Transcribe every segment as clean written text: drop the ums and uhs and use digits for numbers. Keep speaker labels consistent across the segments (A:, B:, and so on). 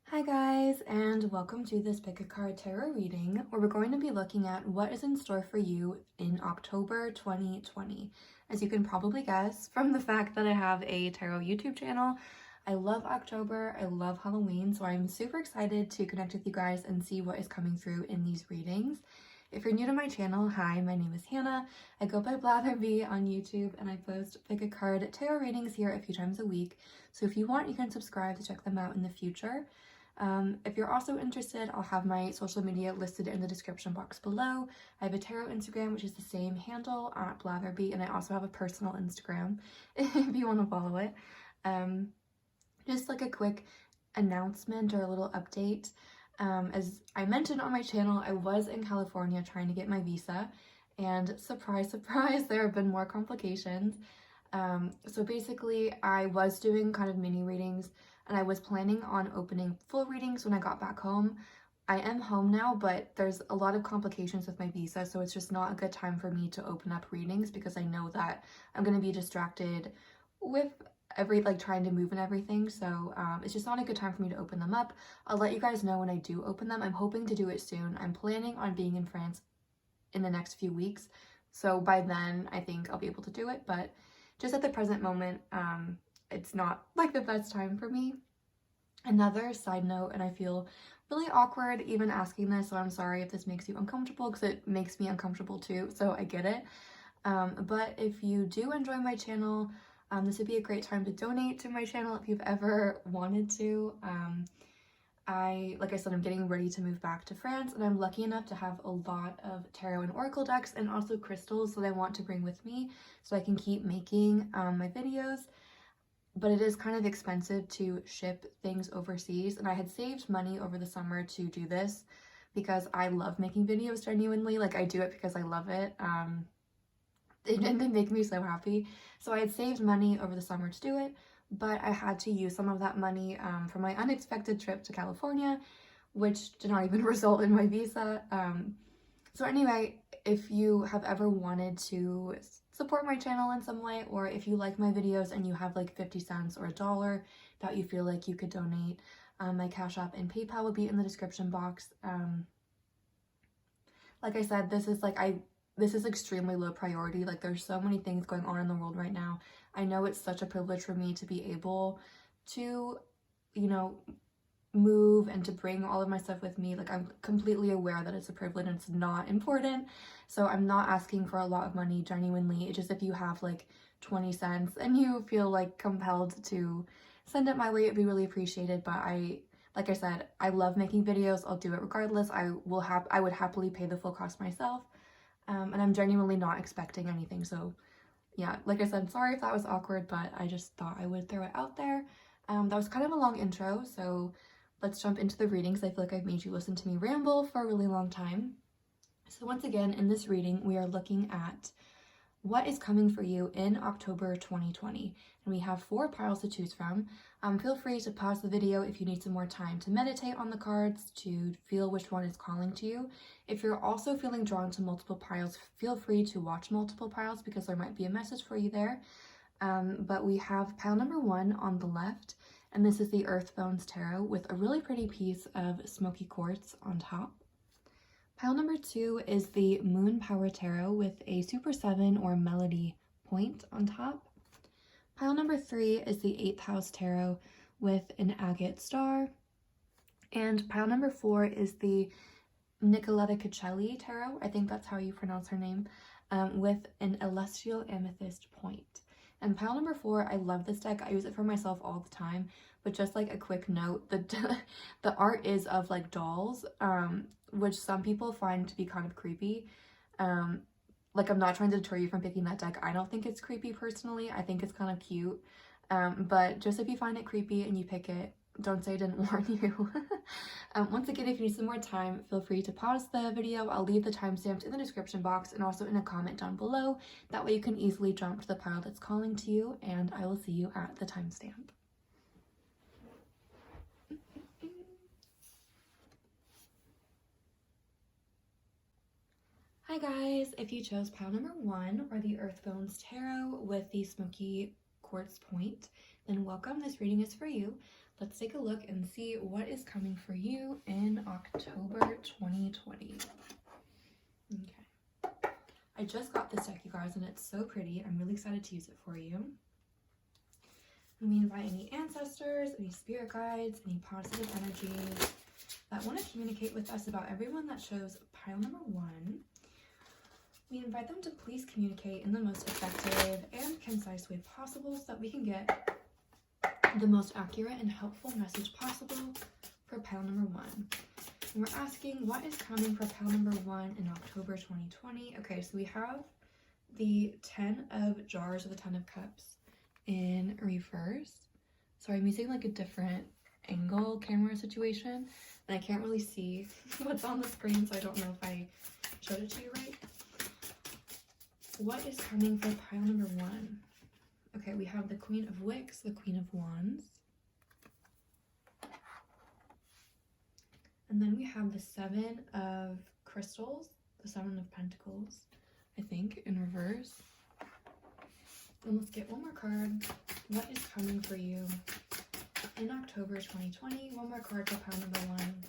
A: Hi guys, and welcome to this Pick a Card Tarot reading, where we're going to be looking at what is in store for you in October 2020. As you can probably guess from the fact that I have a tarot YouTube channel, I love October, I love Halloween, so I'm super excited to connect with you guys and see what is coming through in these readings. If you're new to my channel, hi, my name is Hannah. I go by blatherbie on YouTube, and I post Pick a Card tarot readings here a few times a week, so if you want, you can subscribe to check them out in the future. If you're also interested, I'll have my social media listed in the description box below. I have a tarot Instagram, which is the same handle, at blatherbie, and I also have a personal Instagram if you want to follow it. Just like a quick announcement or a little update. As I mentioned on my channel, I was in California trying to get my visa, and surprise, surprise, there have been more complications. So basically, I was doing kind of mini readings, and I was planning on opening full readings when I got back home. I am home now, but there's a lot of complications with my visa, so it's just not a good time for me to open up readings because I know that I'm going to be distracted with trying to move and everything, so it's just not a good time for me to open them up. I'll let you guys know when I do open them. I'm hoping to do it soon. I'm planning on being in France in the next few weeks, so by then I think I'll be able to do it, but just at the present moment, it's not like the best time for me. Another side note, and I feel really awkward even asking this, so I'm sorry if this makes you uncomfortable because it makes me uncomfortable too, so I get it. But if you do enjoy my channel, this would be a great time to donate to my channel if you've ever wanted to. Like I said, I'm getting ready to move back to France, and I'm lucky enough to have a lot of tarot and oracle decks and also crystals that I want to bring with me so I can keep making my videos. But it is kind of expensive to ship things overseas, and I had saved money over the summer to do this because I love making videos genuinely. Like, I do it because I love it. They make me so happy. So I had saved money over the summer to do it, but I had to use some of that money for my unexpected trip to California, which did not even result in my visa. So anyway, if you have ever wanted to support my channel in some way, or if you like my videos and you have like 50 cents or $1 that you feel like you could donate, my Cash App and PayPal will be in the description box. Like I said, this is extremely low priority. Like, there's so many things going on in the world right now. I know it's such a privilege for me to be able to, move and to bring all of my stuff with me. Like, I'm completely aware that it's a privilege and it's not important. So I'm not asking for a lot of money, genuinely. It's just if you have like 20 cents and you feel like compelled to send it my way, it'd be really appreciated. But like I said, I love making videos. I'll do it regardless. I would happily pay the full cost myself. And I'm genuinely not expecting anything. So yeah, like I said, sorry if that was awkward, but I just thought I would throw it out there. That was kind of a long intro, so let's jump into the readings. I feel like I've made you listen to me ramble for a really long time. So once again, in this reading, we are looking at what is coming for you in October 2020. And we have 4 piles to choose from. Feel free to pause the video if you need some more time to meditate on the cards, to feel which one is calling to you. If you're also feeling drawn to multiple piles, feel free to watch multiple piles because there might be a message for you there. But we have pile number 1 on the left, and this is the Earth Bones Tarot with a really pretty piece of smoky quartz on top. Pile number 2 is the Moon Power Tarot with a Super 7 or Melody point on top. Pile number 3 is the 8th House Tarot with an agate star. And pile number 4 is the Nicoletta Tarot, I think that's how you pronounce her name, with an celestial amethyst point. And pile number 4, I love this deck. I use it for myself all the time, but just like a quick note, the art is of like dolls, which some people find to be kind of creepy. Like, I'm not trying to deter you from picking that deck. I don't think it's creepy personally. I think it's kind of cute. But just if you find it creepy and you pick it, don't say I didn't warn you. Once again, if you need some more time, feel free to pause the video. I'll leave the timestamps in the description box and also in a comment down below. That way you can easily jump to the pile that's calling to you, and I will see you at the timestamp. Hi guys, if you chose pile number 1 or the Earth Bones Tarot with the smoky quartz point, then welcome. This reading is for you. let's take a look and see what is coming for you in October 2020. Okay. I just got this deck, you guys, and it's so pretty. I'm really excited to use it for you. And we invite any ancestors, any spirit guides, any positive energies that want to communicate with us about everyone that shows pile number 1. We invite them to please communicate in the most effective and concise way possible so that we can get the most accurate and helpful message possible for pile number 1. And we're asking what is coming for pile number 1 in October 2020. Okay, so we have the 10 of jars or the 10 of cups in reverse. Sorry, I'm using like a different angle camera situation and I can't really see what's on the screen, so I don't know if I showed it to you right. What is coming for pile number 1? Okay, we have the Queen of Wicks, the Queen of Wands. And then we have the 7 of Crystals, the 7 of Pentacles, I think, in reverse. And let's get one more card. What is coming for you in October 2020? One more card for pile number 1.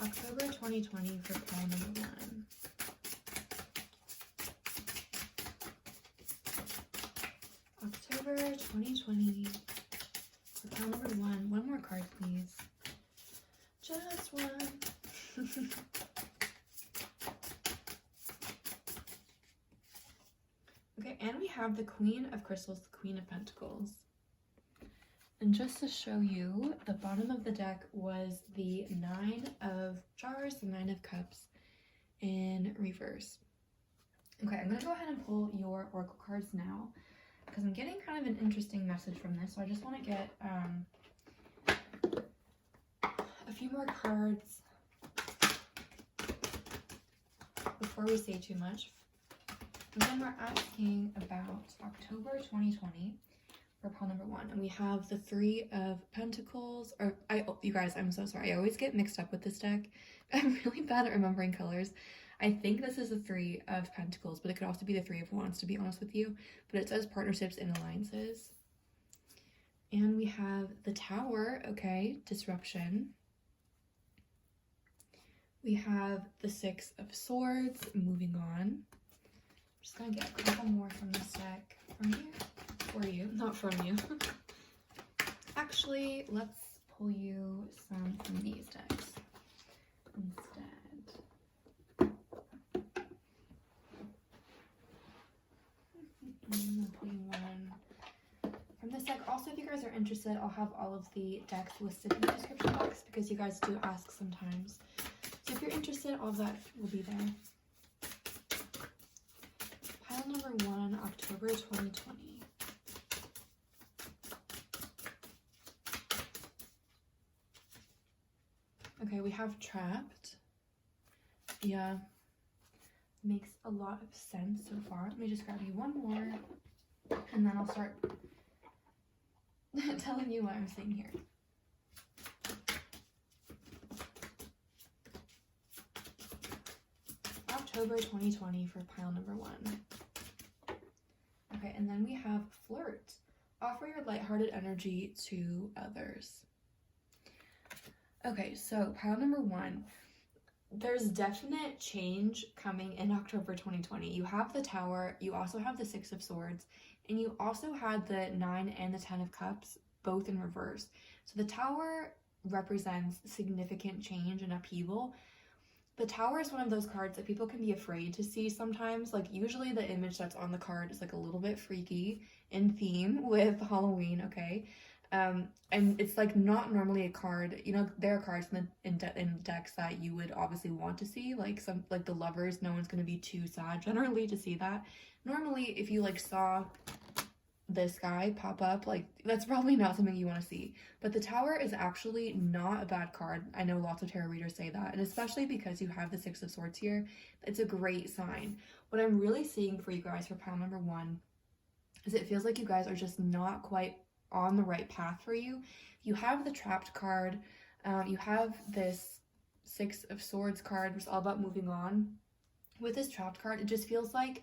A: October 2020 for pile number 1. October 2020 for pile number 1. One more card, please. Just one. Okay, and we have the Queen of Crystals, the Queen of Pentacles. And just to show you, the bottom of the deck was the 9 of Jars, the 9 of Cups in reverse. Okay, I'm going to go ahead and pull your oracle cards now because I'm getting kind of an interesting message from this. So I just want to get a few more cards before we say too much. And then we're asking about October 2020 for pile number 1. And we have the 3 of Pentacles. You guys, I'm so sorry. I always get mixed up with this deck. I'm really bad at remembering colors. I think this is the 3 of Pentacles, but it could also be the 3 of Wands, to be honest with you. But it says partnerships and alliances. And we have the Tower, okay, disruption. We have the 6 of Swords, moving on. Just gonna get a couple more from this deck from here, for you, not from you. Actually, let's pull you some from these decks instead. I'm gonna pull you one from this deck. Also, if you guys are interested, I'll have all of the decks listed in the description box because you guys do ask sometimes. So if you're interested, all of that will be there. Pile number 1, October 2020. Okay, we have trapped. Yeah, makes a lot of sense so far. Let me just grab you one more, and then I'll start telling you what I'm seeing here. October 2020 for pile number 1. Okay, and then we have flirt. Offer your lighthearted energy to others. Okay, so pile number 1. There's definite change coming in October 2020. You have the Tower, you also have the 6 of Swords, and you also had the 9 and the 10 of Cups, both in reverse. So the Tower represents significant change and upheaval. The Tower is one of those cards that people can be afraid to see sometimes. Like, usually the image that's on the card is like a little bit freaky in theme with Halloween, okay? And it's like not normally a card, you know, there are cards in decks that you would obviously want to see, like the Lovers. No one's going to be too sad generally to see that. Normally, if you like saw this guy pop up, like, that's probably not something you want to see. But the Tower is actually not a bad card. I know lots of tarot readers say that, and especially because you have the 6 of Swords here, it's a great sign. What I'm really seeing for you guys for pile number 1 is it feels like you guys are just not quite on the right path for you. You have the Trapped card, you have this 6 of Swords card, which is all about moving on. With this Trapped card, it just feels like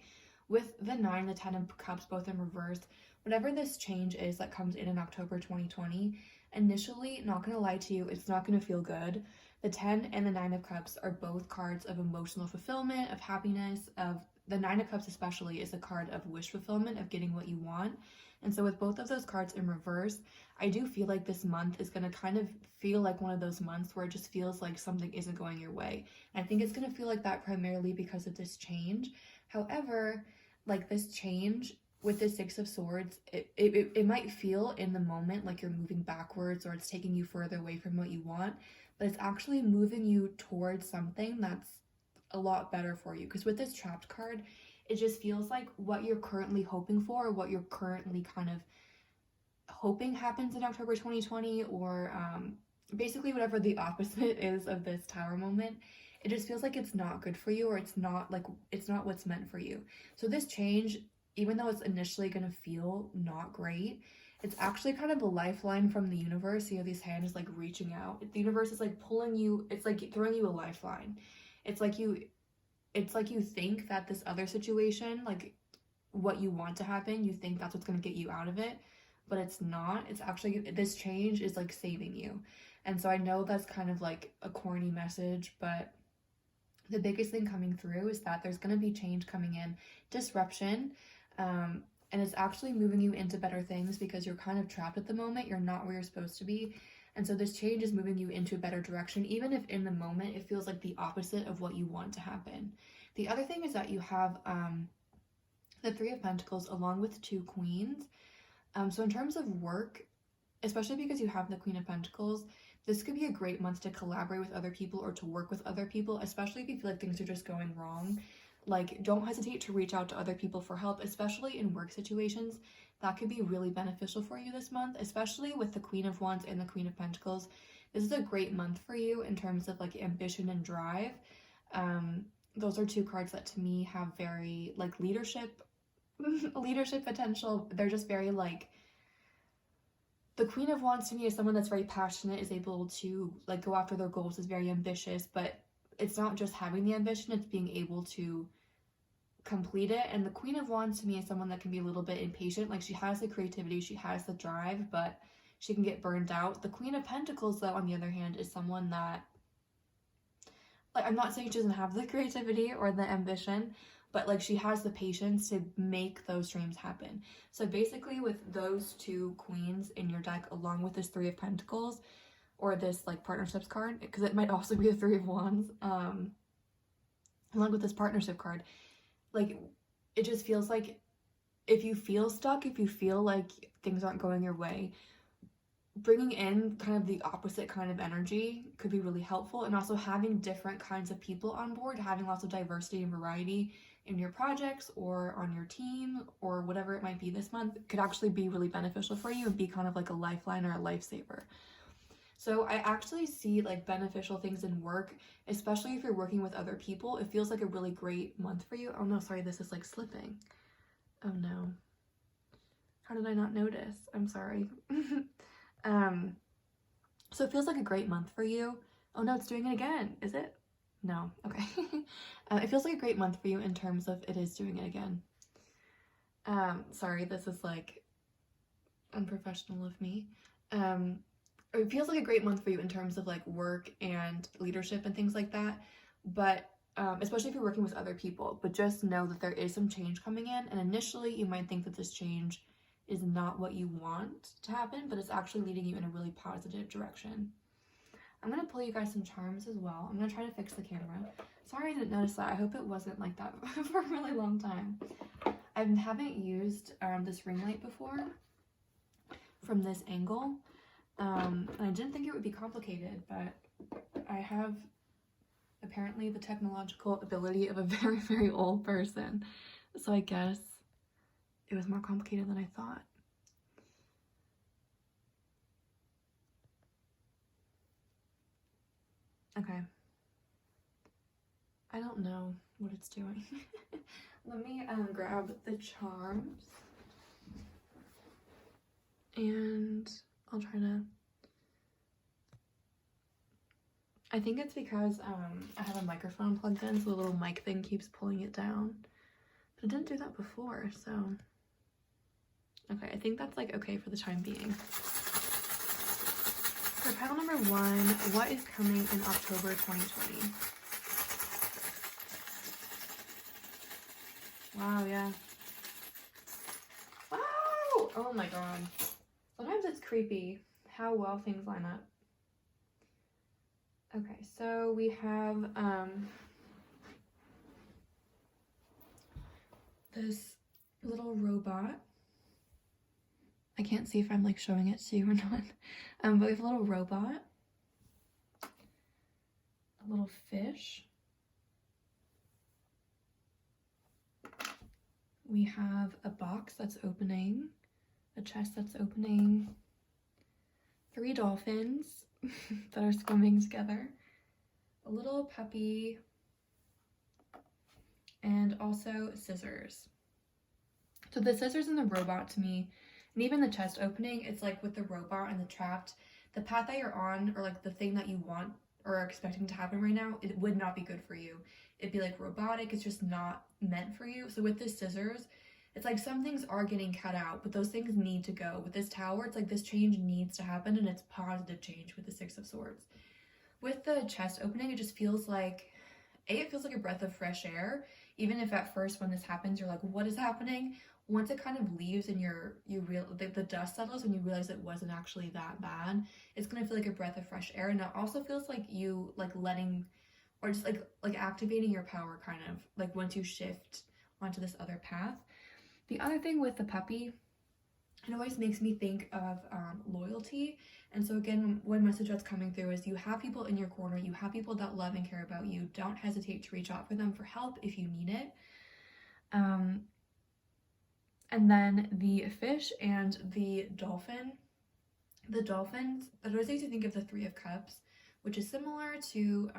A: with the 9, the 10 of Cups both in reverse, whatever this change is that comes in October 2020, initially, not gonna lie to you, it's not gonna feel good. The 10 and the 9 of Cups are both cards of emotional fulfillment, of happiness, of the 9 of Cups especially is a card of wish fulfillment, of getting what you want. And so with both of those cards in reverse, I do feel like this month is going to kind of feel like one of those months where it just feels like something isn't going your way. And I think it's going to feel like that primarily because of this change. However, like this change with the 6 of Swords, it might feel in the moment like you're moving backwards or it's taking you further away from what you want, but it's actually moving you towards something that's a lot better for you. Because with this Trapped card, it just feels like what you're currently hoping for, or what you're currently kind of hoping happens in October 2020, or basically whatever the opposite is of this Tower moment, it just feels like it's not good for you, or it's not what's meant for you. So this change, even though it's initially going to feel not great, it's actually kind of a lifeline from the universe. You know, these hands like reaching out. The universe is like pulling you, it's like throwing you a lifeline. It's like you think that this other situation, like what you want to happen, you think that's what's going to get you out of it, but it's not. It's actually, this change is like saving you. And so I know that's kind of like a corny message, but the biggest thing coming through is that there's going to be change coming in, disruption, and it's actually moving you into better things because you're kind of trapped at the moment. You're not where you're supposed to be. And so this change is moving you into a better direction, even if in the moment it feels like the opposite of what you want to happen. The other thing is that you have the 3 of Pentacles along with 2 Queens. So in terms of work, especially because you have the Queen of Pentacles, this could be a great month to collaborate with other people or to work with other people, especially if you feel like things are just going wrong. Like, don't hesitate to reach out to other people for help, especially in work situations. That could be really beneficial for you this month, especially with the Queen of Wands and the Queen of Pentacles. This is a great month for you in terms of like ambition and drive. Those are 2 cards that to me have very like leadership potential. They're just very like, the Queen of Wands to me is someone that's very passionate, is able to like go after their goals, is very ambitious, but it's not just having the ambition, it's being able to complete it. And the Queen of Wands to me is someone that can be a little bit impatient. Like, she has the creativity, she has the drive, but she can get burned out. The Queen of Pentacles, though, on the other hand, is someone that, like, I'm not saying she doesn't have the creativity or the ambition, but like she has the patience to make those dreams happen. So basically with those 2 queens in your deck, along with this 3 of Pentacles, or this like partnerships card, because it might also be a 3 of Wands, along with this partnership card, like, it just feels like if you feel stuck, if you feel like things aren't going your way, bringing in kind of the opposite kind of energy could be really helpful. And also having different kinds of people on board, having lots of diversity and variety in your projects or on your team or whatever it might be this month could actually be really beneficial for you and be kind of like a lifeline or a lifesaver. So I actually see like beneficial things in work, especially if you're working with other people. It feels like a really great month for you. Oh no, sorry, this is like slipping. Oh no. How did I not notice? I'm sorry. So it feels like a great month for you. Oh no, it's doing it again. Is it? No. Okay. It feels like a great month for you in terms of it is doing it again. Sorry, this is like unprofessional of me. It feels like a great month for you in terms of like work and leadership and things like that, but especially if you're working with other people. But just know that there is some change coming in, and initially you might think that this change is not what you want to happen, but it's actually leading you in a really positive direction. I'm going to pull you guys some charms as well. I'm going to try to fix the camera. Sorry I didn't notice that. I hope it wasn't like that for a really long time. I haven't used this ring light before from this angle. I didn't think it would be complicated, but I have apparently the technological ability of a very, very old person. So I guess it was more complicated than I thought. Okay. I don't know what it's doing. Let me grab the charms. And I'll try to... I think it's because I have a microphone plugged in, so the little mic thing keeps pulling it down. But It didn't do that before, so. Okay, I think that's like okay for the time being. For pile number 1, what is coming in October 2020? Wow, yeah. Wow! Oh my god. Sometimes it's creepy how well things line up. Okay, so we have this little robot. I can't see if I'm like showing it to you or not. But we have a little robot, a little fish. We have a box that's opening, a chest that's opening, 3 dolphins that are swimming together, a little puppy, and also scissors. So the scissors and the robot to me, and even the chest opening, it's like with the robot and the trapped, the path that you're on, or like the thing that you want or are expecting to happen right now, it would not be good for you. It'd be like robotic, it's just not meant for you. So with the scissors, it's like some things are getting cut out, but those things need to go. With this tower, it's like this change needs to happen, and it's positive change with the 6 of Swords. With the chest opening, it just feels like, it feels like a breath of fresh air. Even if at first when this happens, you're like, what is happening? Once it kind of leaves and the dust settles and you realize it wasn't actually that bad, it's gonna feel like a breath of fresh air. And it also feels like you like letting, or just like activating your power, kind of like once you shift onto this other path. The other thing with the puppy, it always makes me think of loyalty. And so again, one message that's coming through is you have people in your corner, you have people that love and care about you. Don't hesitate to reach out for them for help if you need it. And then the fish and the dolphin. The dolphins, that always makes you think of the 3 of Cups, which is similar to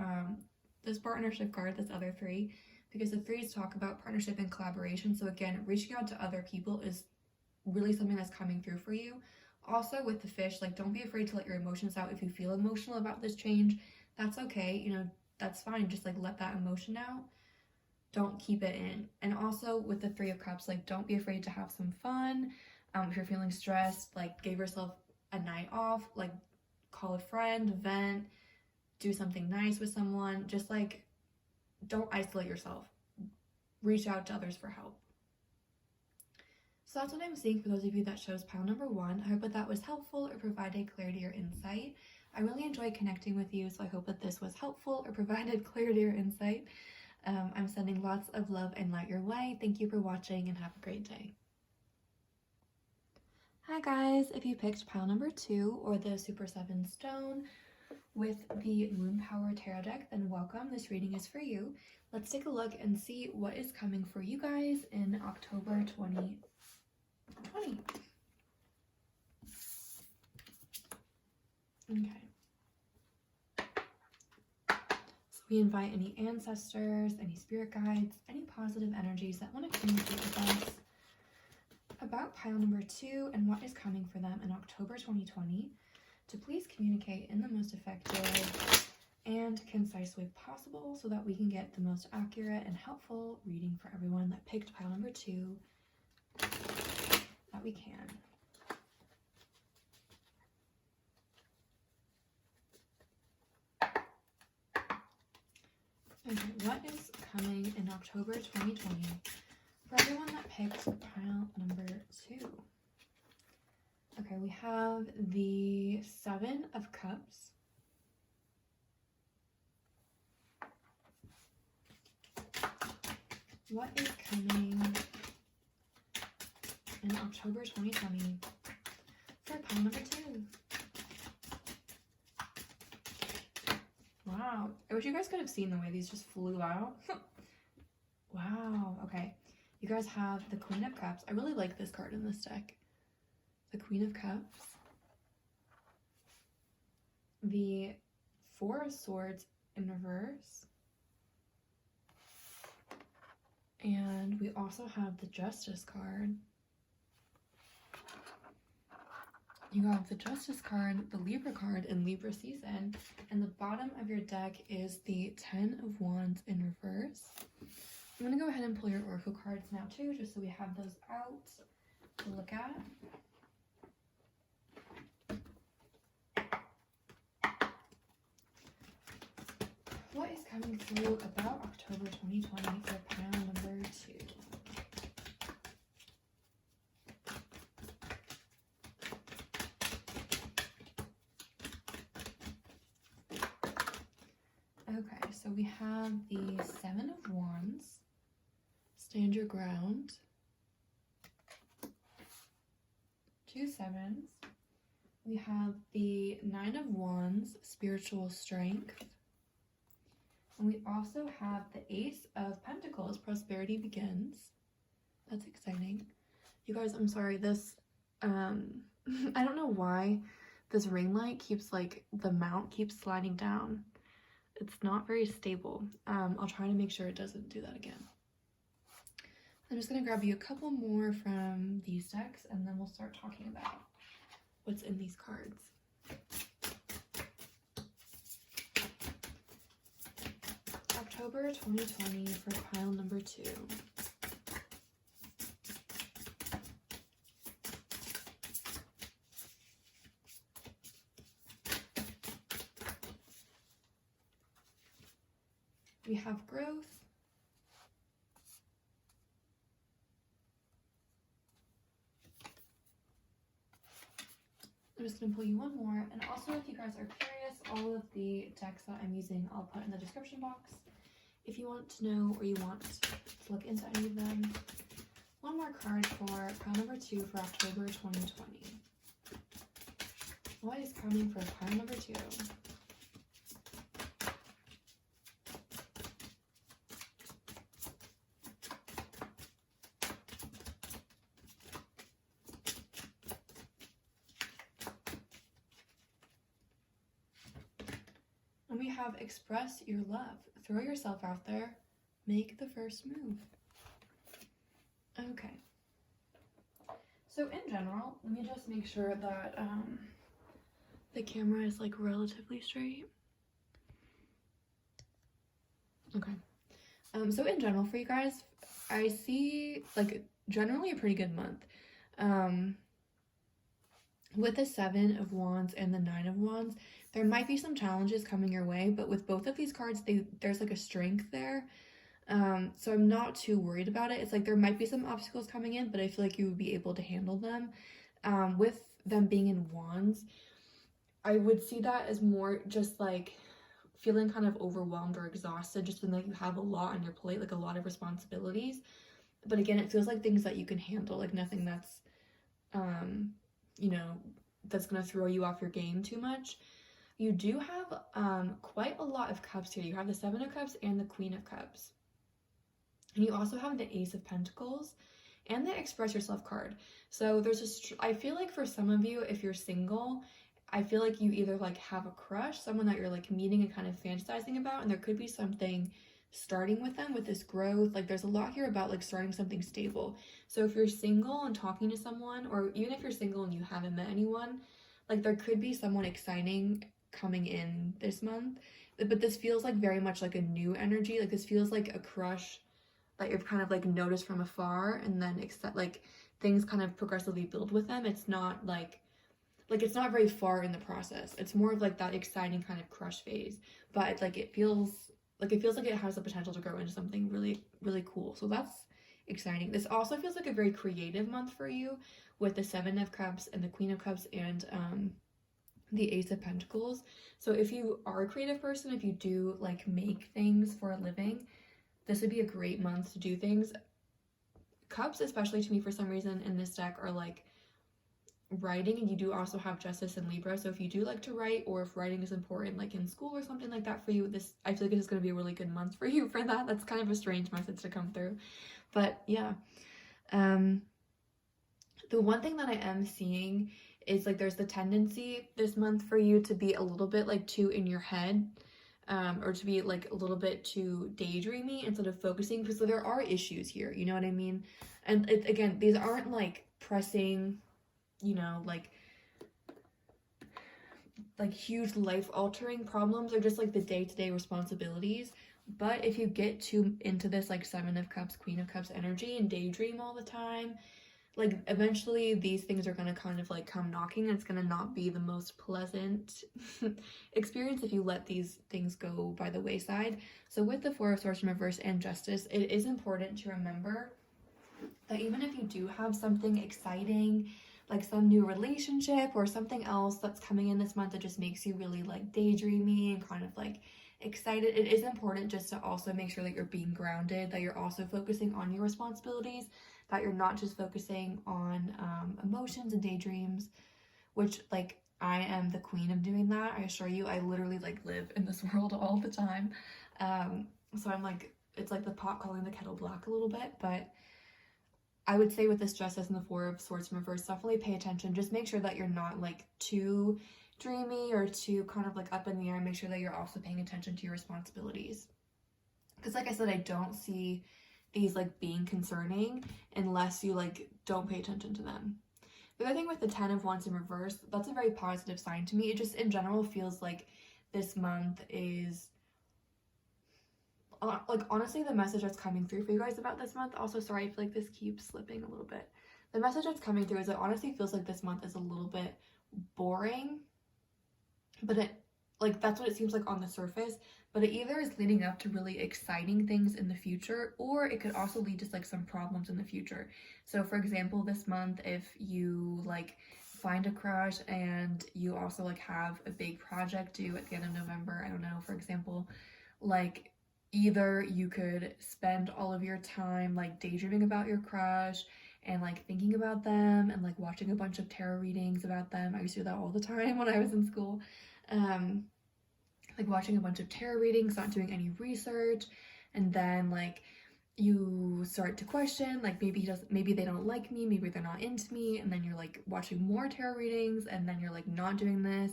A: this partnership card, this other 3, because the 3s talk about partnership and collaboration. So again, reaching out to other people is really something that's coming through for you. Also with the fish, like don't be afraid to let your emotions out. If you feel emotional about this change, that's okay, you know, that's fine. Just like let that emotion out. Don't keep it in. And also with the 3 of Cups, like don't be afraid to have some fun. If you're feeling stressed, like give yourself a night off, like call a friend, vent, do something nice with someone. Just like don't isolate yourself. Reach out to others for help. So that's what I'm seeing for those of you that chose pile number 1. I hope that that was helpful or provided clarity or insight. I really enjoyed connecting with you, so I hope that this was helpful or provided clarity or insight. I'm sending lots of love and light your way. Thank you for watching and have a great day. Hi guys, if you picked pile number 2 or the Super 7 stone with the Moon Power Tarot deck, then welcome. This reading is for you. Let's take a look and see what is coming for you guys in October 2020. Okay. So we invite any ancestors, any spirit guides, any positive energies that want to communicate with us about pile number 2 and what is coming for them in October 2020 to please communicate in the most effective and concise way possible so that we can get the most accurate and helpful reading for everyone that picked pile number 2 that we can. Okay, what is coming in October 2020 for everyone that picked pile number 2? Okay, we have the 7 of Cups. What is coming in October 2020 for pile number 2? Wow, I wish you guys could have seen the way these just flew out. Wow, okay. You guys have the Queen of Cups. I really like this card in this deck. The Queen of Cups. The 4 of Swords in reverse. And we also have the Justice card. You have the Justice card, the Libra card in Libra season, and the bottom of your deck is the 10 of Wands in reverse. I'm going to go ahead and pull your oracle cards now too, just so we have those out to look at. What is coming through about October 2020 for pile number 2? Okay, so we have the 7 of Wands, stand your ground, 2 sevens. We have the 9 of Wands, spiritual strength. And we also have the Ace of Pentacles, prosperity begins. That's exciting. You guys, I'm sorry, this, I don't know why this ring light keeps, like, the mount keeps sliding down. It's not very stable. I'll try to make sure it doesn't do that again. I'm just gonna grab you a couple more from these decks, and then we'll start talking about what's in these cards. October 2020 for pile number 2. We have growth. I'm just going to pull you one more. And also, if you guys are curious, all of the decks that I'm using, I'll put in the description box if you want to know or you want to look into any of them. One more card for pile number 2 for October 2020. What is coming for pile number 2? And we have express your love. Throw yourself out there. Make the first move. Okay. So in general, let me just make sure that the camera is like relatively straight. Okay. So in general for you guys, I see like generally a pretty good month. With the 7 of Wands and the 9 of Wands, there might be some challenges coming your way, but with both of these cards, there's like a strength there. So I'm not too worried about it. It's like there might be some obstacles coming in, but I feel like you would be able to handle them. With them being in Wands, I would see that as more just like feeling kind of overwhelmed or exhausted, just when like you have a lot on your plate, like a lot of responsibilities. But again, it feels like things that you can handle, like nothing that's you know, that's gonna throw you off your game too much. You do have quite a lot of cups here. You have the 7 of Cups and the Queen of Cups. And you also have the Ace of Pentacles and the Express Yourself card. So there's I feel like for some of you, if you're single, I feel like you either like have a crush, someone that you're like meeting and kind of fantasizing about, and there could be something starting with them with this growth. Like there's a lot here about like starting something stable. So if you're single and talking to someone, or even if you're single and you haven't met anyone, like there could be someone exciting coming in this month. But this feels like very much like a new energy. Like this feels like a crush that you've kind of like noticed from afar, and then like things kind of progressively build with them. It's not like it's not very far in the process. It's more of like that exciting kind of crush phase, but like it feels like it has the potential to grow into something really, really cool. So that's exciting. This also feels like a very creative month for you with the 7 of Cups and the Queen of Cups and the Ace of Pentacles. So if you are a creative person, if you do like make things for a living, this would be a great month to do things. Cups, especially to me for some reason in this deck, are like writing, and you do also have Justice and Libra. So if you do like to write, or if writing is important like in school or something like that for you, I feel like this is going to be a really good month for you for that. That's kind of a strange message to come through, but yeah. The one thing that I am seeing is like there's the tendency this month for you to be a little bit like too in your head, or to be like a little bit too daydreamy instead of focusing, because there are issues here, you know what I mean? And again, these aren't like pressing, you know, like huge life altering problems. Are just like the day-to-day responsibilities, But if you get too into this like Seven of Cups, Queen of Cups energy and daydream all the time, like eventually these things are going to kind of like come knocking, and it's going to not be the most pleasant experience if you let these things go by the wayside. So with the Four of Swords in reverse and Justice, it is important to remember that even if you do have something exciting, like some new relationship or something else that's coming in this month that just makes you really like daydreamy and kind of like excited, it is important just to also make sure that you're being grounded, that you're also focusing on your responsibilities, that you're not just focusing on emotions and daydreams, which like I am the queen of doing that. I assure you, I literally like live in this world all the time. So I'm like, it's like the pot calling the kettle black a little bit, but I would say with this Justice and the Four of Swords in reverse, definitely pay attention. Just make sure that you're not like too dreamy or too kind of like up in the air. Make sure that you're also paying attention to your responsibilities. Because like I said, I don't see these like being concerning unless you like don't pay attention to them. The other thing with the 10 of Wands in reverse, that's a very positive sign to me. It just in general feels like this month is like honestly the message that's coming through for you guys about this month. Also, sorry, I feel like this keeps slipping a little bit. The message that's coming through is it honestly feels like this month is a little bit boring, but it like that's what it seems like on the surface, but it either is leading up to really exciting things in the future, or it could also lead to like some problems in the future. So for example, this month, if you like find a crush and you also like have a big project due at the end of November, I don't know, for example, like either you could spend all of your time like daydreaming about your crush and like thinking about them and like watching a bunch of tarot readings about them. I used to do that all the time when I was in school. Like watching a bunch of tarot readings, not doing any research, and then like you start to question, like maybe they don't like me, maybe they're not into me, and then you're like watching more tarot readings, and then you're like not doing this.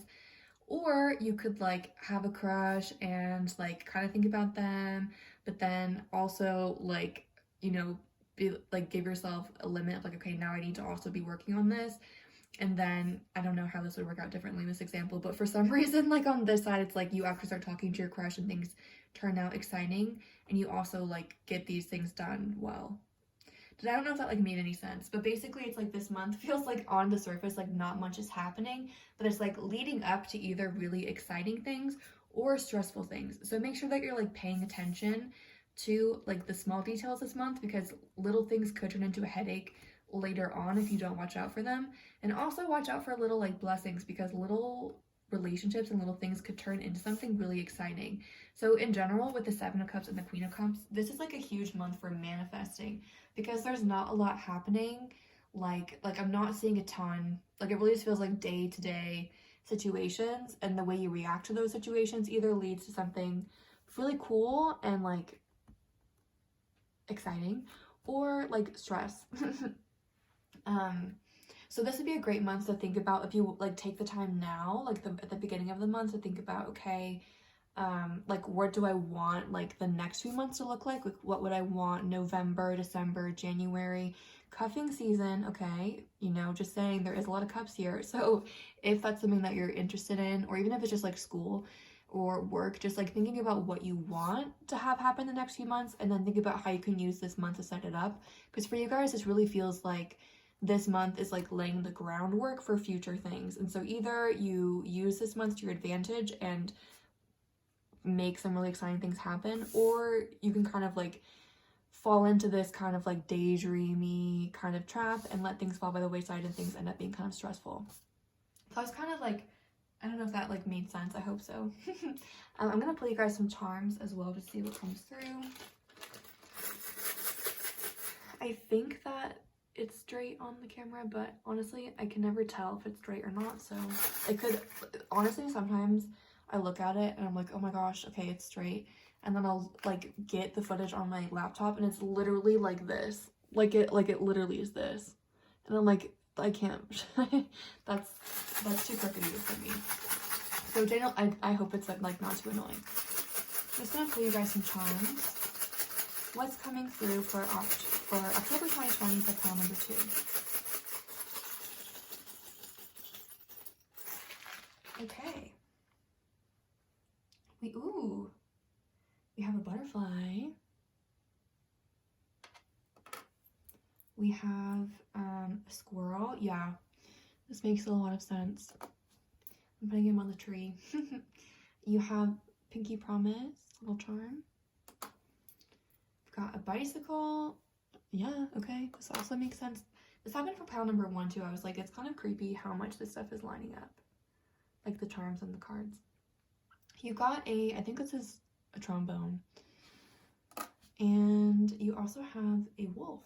A: Or you could like have a crush and like kind of think about them, but then also like, you know, be like give yourself a limit of like, okay, now I need to also be working on this. And then I don't know how this would work out differently in this example, but for some reason, like on this side, it's like you actually start talking to your crush and things turn out exciting, and you also like get these things done well. I don't know if that like made any sense, but basically it's like this month feels like on the surface like not much is happening, but it's like leading up to either really exciting things or stressful things. So make sure that you're like paying attention to like the small details this month, because little things could turn into a headache later on if you don't watch out for them. And also watch out for little like blessings, because little relationships and little things could turn into something really exciting. So in general, with the Seven of Cups and the Queen of Cups, this is like a huge month for manifesting, because there's not a lot happening. Like I'm not seeing a ton. Like it really just feels like day-to-day situations, and the way you react to those situations either leads to something really cool and like exciting, or like stress. So this would be a great month to think about if you like take the time now, like at the beginning of the month, to think about, okay, like what do I want like the next few months to look like what would I want November, December, January, cuffing season. Okay, you know, just saying, there is a lot of cups here, so if that's something that you're interested in, or even if it's just like school or work, just like thinking about what you want to have happen the next few months, and then think about how you can use this month to set it up, because for you guys this really feels like this month is like laying the groundwork for future things. And so either you use this month to your advantage and make some really exciting things happen, or you can kind of like fall into this kind of like daydreamy kind of trap and let things fall by the wayside and things end up being kind of stressful. So I was kind of like, I don't know if that like made sense. I hope so. I'm gonna pull you guys some charms as well to see what comes through. I think that it's straight on the camera, but honestly I can never tell if it's straight or not, so it could, honestly sometimes I look at it and I'm like, oh my gosh, okay, it's straight, and then I'll like get the footage on my laptop and it's literally like this, like it literally is this, and I'm like, I can't. that's too crooked for me. So Daniel, I hope it's like not too annoying. I'm just gonna pull you guys some charms. What's coming through for October 2020 for pile number 2? Okay. Ooh. We have a butterfly. We have a squirrel. Yeah, this makes a lot of sense. I'm putting him on the tree. You have Pinky Promise, little charm. We've got a bicycle. Yeah, okay, this also makes sense. This happened for pile number 1 too. I was like, it's kind of creepy how much this stuff is lining up. Like the charms and the cards. You got I think this is a trombone. And you also have a wolf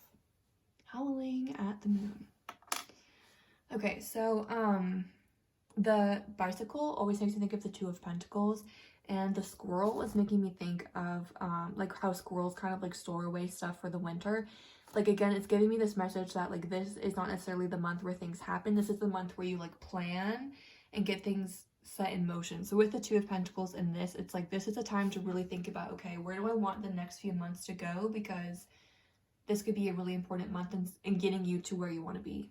A: howling at the moon. Okay, so the bicycle always makes me think of the 2 of Pentacles, and the squirrel is making me think of like how squirrels kind of like store away stuff for the winter. Like, again, it's giving me this message that like this is not necessarily the month where things happen. This is the month where you like plan and get things set in motion. So with the 2 of Pentacles in this, it's like this is a time to really think about, okay, where do I want the next few months to go, because this could be a really important month in getting you to where you want to be.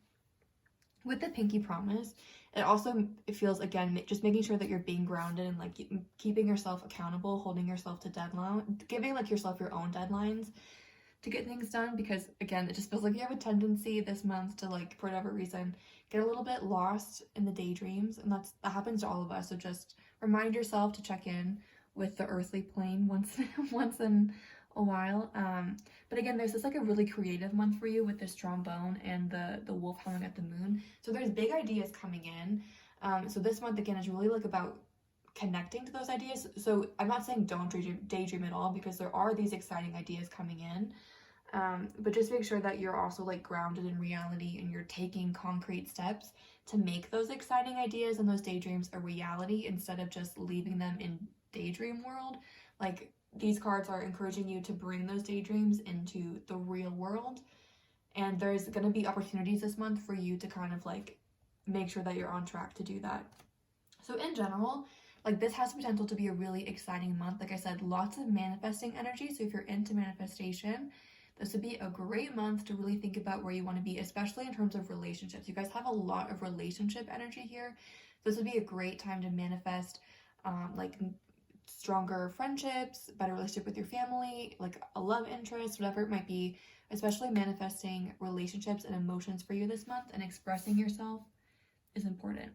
A: With the Pinky Promise, it feels, again, just making sure that you're being grounded and like keeping yourself accountable, holding yourself to deadline, giving like yourself your own deadlines to get things done, because again, it just feels like you have a tendency this month to, like, for whatever reason, get a little bit lost in the daydreams, and that happens to all of us. So just remind yourself to check in with the earthly plane once in a while. But again, there's this like a really creative month for you with this trombone and the wolf howling at the moon. So there's big ideas coming in. So this month again is really like about connecting to those ideas. So I'm not saying don't daydream at all, because there are these exciting ideas coming in. But just make sure that you're also like grounded in reality and you're taking concrete steps to make those exciting ideas and those daydreams a reality, instead of just leaving them in daydream world. Like, these cards are encouraging you to bring those daydreams into the real world, and there's going to be opportunities this month for you to kind of like make sure that you're on track to do that. So in general, like, this has the potential to be a really exciting month. Like I said, lots of manifesting energy. So if you're into manifestation, this would be a great month to really think about where you want to be, especially in terms of relationships. You guys have a lot of relationship energy here. This would be a great time to manifest like stronger friendships, better relationship with your family, like a love interest, whatever it might be, especially manifesting relationships and emotions for you this month, and expressing yourself is important.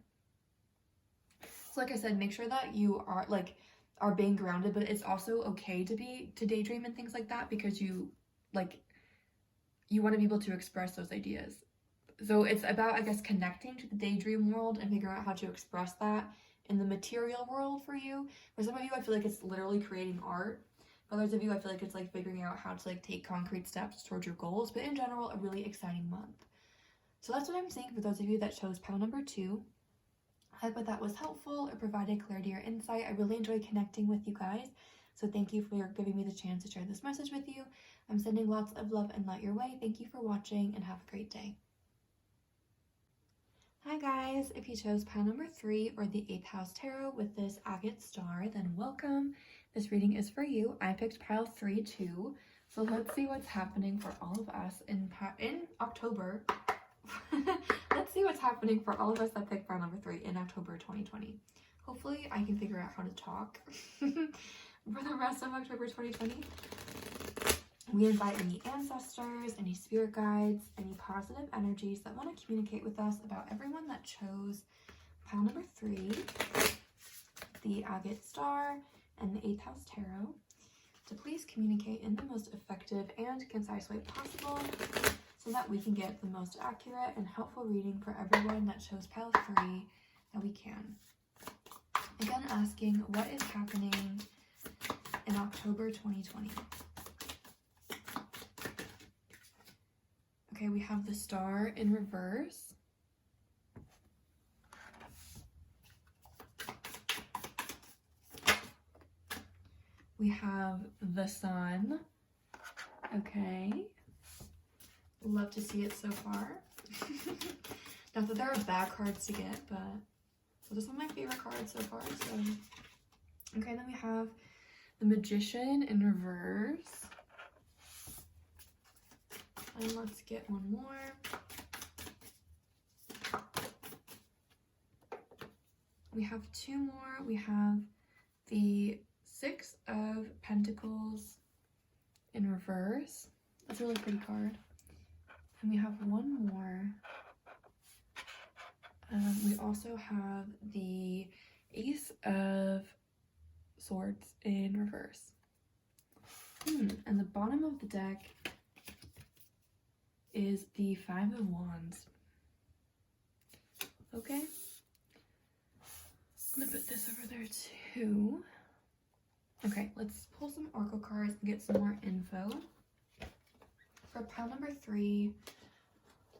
A: So like I said, make sure that you are being grounded, but it's also okay to daydream and things like that, because you want to be able to express those ideas. So it's about, I guess, connecting to the daydream world and figuring out how to express that in the material world for you. For some of you, I feel like it's literally creating art. For others of you, I feel like it's like figuring out how to like take concrete steps towards your goals. But in general, a really exciting month. So that's what I'm saying for those of you that chose pile number 2. I hope that was helpful or provided clarity or insight. I really enjoy connecting with you guys. So thank you for giving me the chance to share this message with you. I'm sending lots of love and light your way. Thank you for watching, and have a great day. Hi guys, if you chose pile number 3 or the 8th house tarot with this agate star, then welcome. This reading is for you. I picked pile 3 too. So let's see what's happening for all of us in October. Let's see what's happening for all of us that picked pile number 3 in October 2020. Hopefully I can figure out how to talk for the rest of October 2020. We invite any ancestors, any spirit guides, any positive energies that want to communicate with us about everyone that chose pile number 3, the agate star, and the 8th house tarot, to please communicate in the most effective and concise way possible, so that we can get the most accurate and helpful reading for everyone that chose pile 3 that we can. Again, asking what is happening in October 2020. Okay, we have the star in reverse. We have the sun. Okay. Love to see it so far. Not that there are bad cards to get, but so this is one of my favorite cards so far. So, okay, then we have the Magician in reverse. And let's get one more. We have 2 more. We have the Six of Pentacles in reverse. That's a really pretty card. And we have one more. We also have the Ace of Swords in reverse. And the bottom of the deck is the Five of Wands. Okay. I'm gonna put this over there too. Okay, let's pull some oracle cards and get some more info. For pile number 3,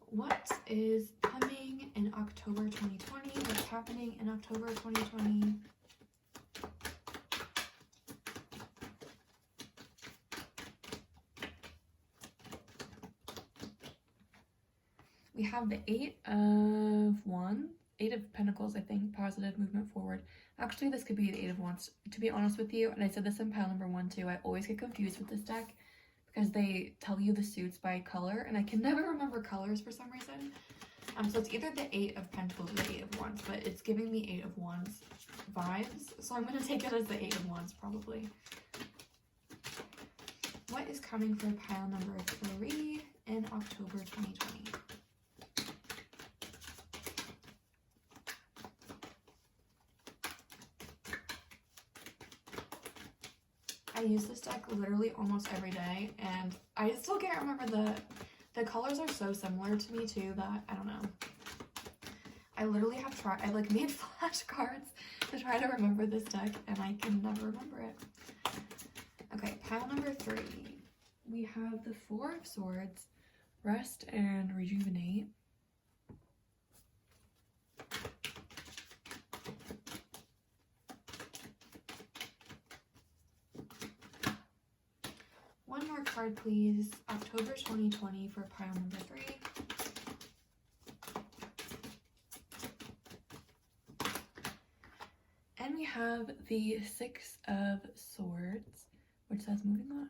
A: what is coming in October 2020? What's happening in October 2020? We have the Eight of Wands, Eight of Pentacles, I think, positive movement forward. Actually, this could be the Eight of Wands, to be honest with you, and I said this in pile number 1 too. I always get confused with this deck because they tell you the suits by color, and I can never remember colors for some reason. So it's either the Eight of Pentacles or the Eight of Wands, but it's giving me Eight of Wands vibes, so I'm going to take it as the Eight of Wands probably. What is coming for pile number 3 in October 2020? I use this deck literally almost every day, and I still can't remember the colors are so similar to me too that I don't know. I literally have tried, I like made flashcards to try to remember this deck, and I can never remember it. Okay, pile number 3. We have the Four of Swords, Rest and Rejuvenate. One more card, please. October 2020 for pile number 3. And we have the Six of Swords, which says moving on.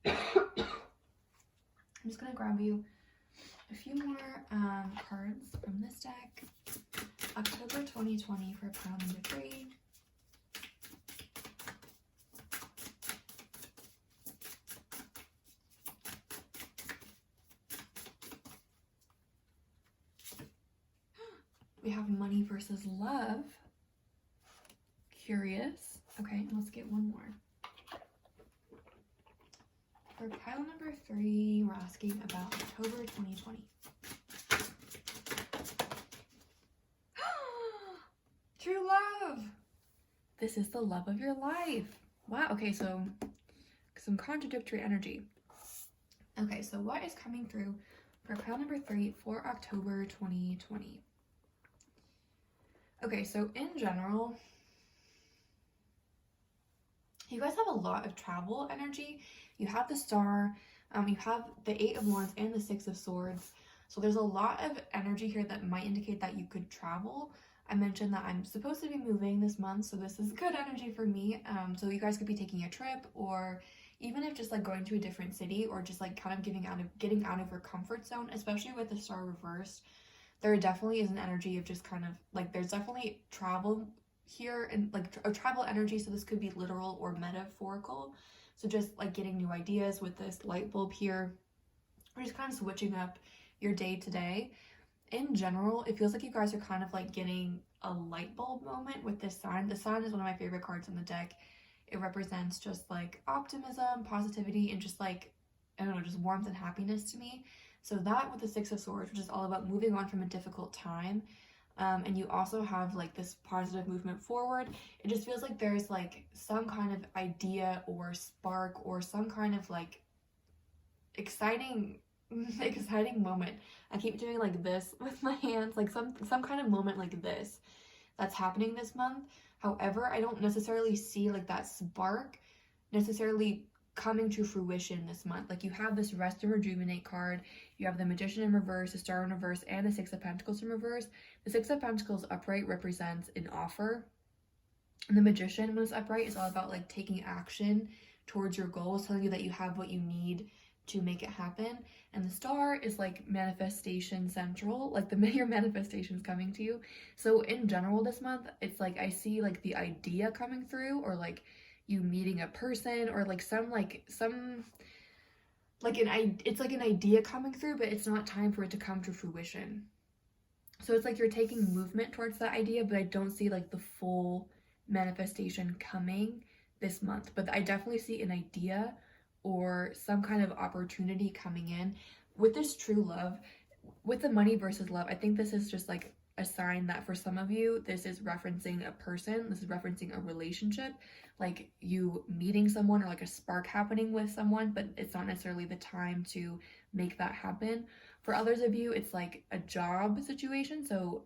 A: I'm just going to grab you a few more cards from this deck. October 2020 for pile number 3. We have Money versus Love. Curious. Okay, let's get one more. For pile number 3, we're asking about October 2020. True love! This is the love of your life. Wow, okay, so some contradictory energy. Okay, so what is coming through for pile number 3 for October 2020? Okay, so in general, you guys have a lot of travel energy. You have the Star, you have the Eight of Wands and the Six of Swords. So there's a lot of energy here that might indicate that you could travel. I mentioned that I'm supposed to be moving this month, so this is good energy for me. So you guys could be taking a trip, or even if just like going to a different city, or just like kind of getting out of your comfort zone, especially with the Star reversed. There definitely is an energy of just kind of like, there's definitely travel here and like a travel energy. So this could be literal or metaphorical. So just like getting new ideas with this light bulb here, or just kind of switching up your day to day. In general, it feels like you guys are kind of like getting a light bulb moment with this sign. The Sun is one of my favorite cards in the deck. It represents just like optimism, positivity, and just like, I don't know, just warmth and happiness to me. So that with the Six of Swords, which is all about moving on from a difficult time. And you also have like this positive movement forward. It just feels like there's like some kind of idea or spark or some kind of like exciting moment. I keep doing like this with my hands, like some kind of moment like this that's happening this month. However, I don't necessarily see like that spark necessarily coming to fruition this month. Like you have this Rest and Rejuvenate card, you have the Magician in reverse, the Star in reverse, and the Six of Pentacles in reverse. The Six of Pentacles upright represents an offer, and the Magician, when it's upright, is all about like taking action towards your goals, telling you that you have what you need to make it happen. And the star is like manifestation central, like your manifestation's coming to you. So in general this month, it's like I see like the idea coming through, or like you meeting a person, or like some it's like an idea coming through, but it's not time for it to come to fruition. So it's like you're taking movement towards that idea, but I don't see like the full manifestation coming this month. But I definitely see an idea or some kind of opportunity coming in. With this true love, with the money versus love, I think this is just like a sign that for some of you, this is referencing a person, this is referencing a relationship, like you meeting someone or like a spark happening with someone, but it's not necessarily the time to make that happen. For others of you, it's like a job situation, so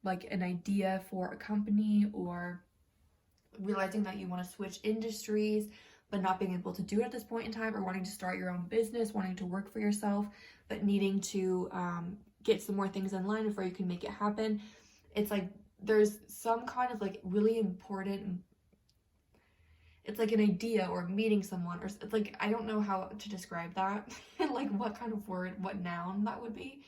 A: like an idea for a company, or realizing that you want to switch industries but not being able to do it at this point in time, or wanting to start your own business, wanting to work for yourself, but needing to get some more things in line before you can make it happen. It's like there's some kind of like really important, it's like an idea or meeting someone, or it's like, I don't know how to describe that, like what kind of word, what noun that would be.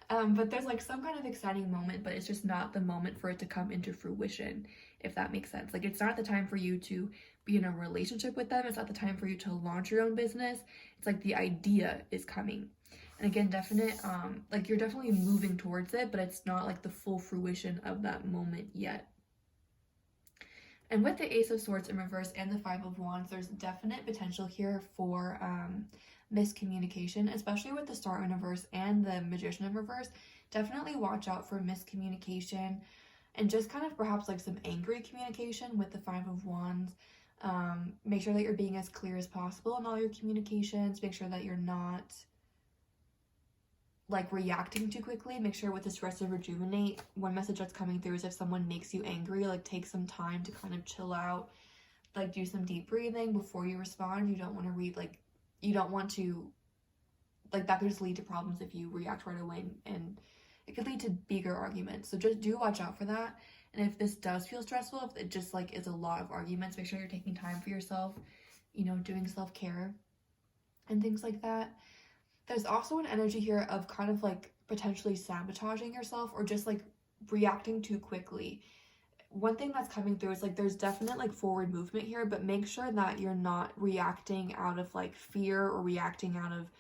A: But there's like some kind of exciting moment, but it's just not the moment for it to come into fruition, if that makes sense. Like it's not the time for you to be in a relationship with them. It's not the time for you to launch your own business. It's like the idea is coming. And again, like you're definitely moving towards it, but it's not like the full fruition of that moment yet. And with the Ace of Swords in reverse and the Five of Wands, there's definite potential here for miscommunication, especially with the Star in reverse and the Magician in reverse. Definitely watch out for miscommunication and just kind of perhaps like some angry communication with the Five of Wands. Make sure that you're being as clear as possible in all your communications. Make sure that you're not like reacting too quickly. Make sure with this Rest and Rejuvenate, one message that's coming through is if someone makes you angry, like take some time to kind of chill out, like do some deep breathing before you respond. You don't want to you don't want to, like that could just lead to problems if you react right away, and it could lead to bigger arguments. So just do watch out for that. And if this does feel stressful, if it just like is a lot of arguments, make sure you're taking time for yourself, you know, doing self-care and things like that. There's also an energy here of kind of like potentially sabotaging yourself, or just like reacting too quickly. One thing that's coming through is like there's definite like forward movement here, but make sure that you're not reacting out of like fear or reacting out of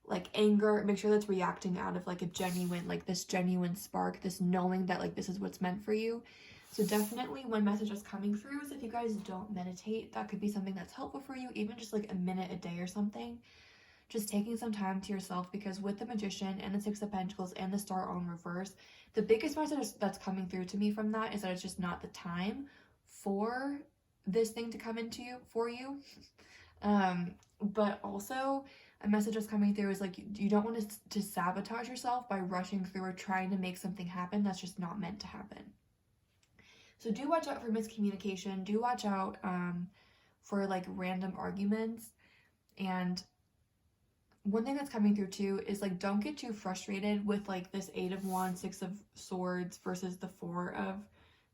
A: like anger. Make sure that's reacting out of like a genuine, like this genuine spark, this knowing that like this is what's meant for you. So definitely one message that's coming through is if you guys don't meditate, that could be something that's helpful for you, even just like a minute a day or something. Just taking some time to yourself, because with the Magician and the Six of Pentacles and the Star on reverse, the biggest message that's coming through to me from that is that it's just not the time for this thing to come into you for you. But also a message that's coming through is like you don't want to sabotage yourself by rushing through or trying to make something happen that's just not meant to happen. So do watch out for miscommunication. Do watch out for like random arguments. And one thing that's coming through too is like don't get too frustrated with like this Eight of Wands, Six of Swords versus the Four of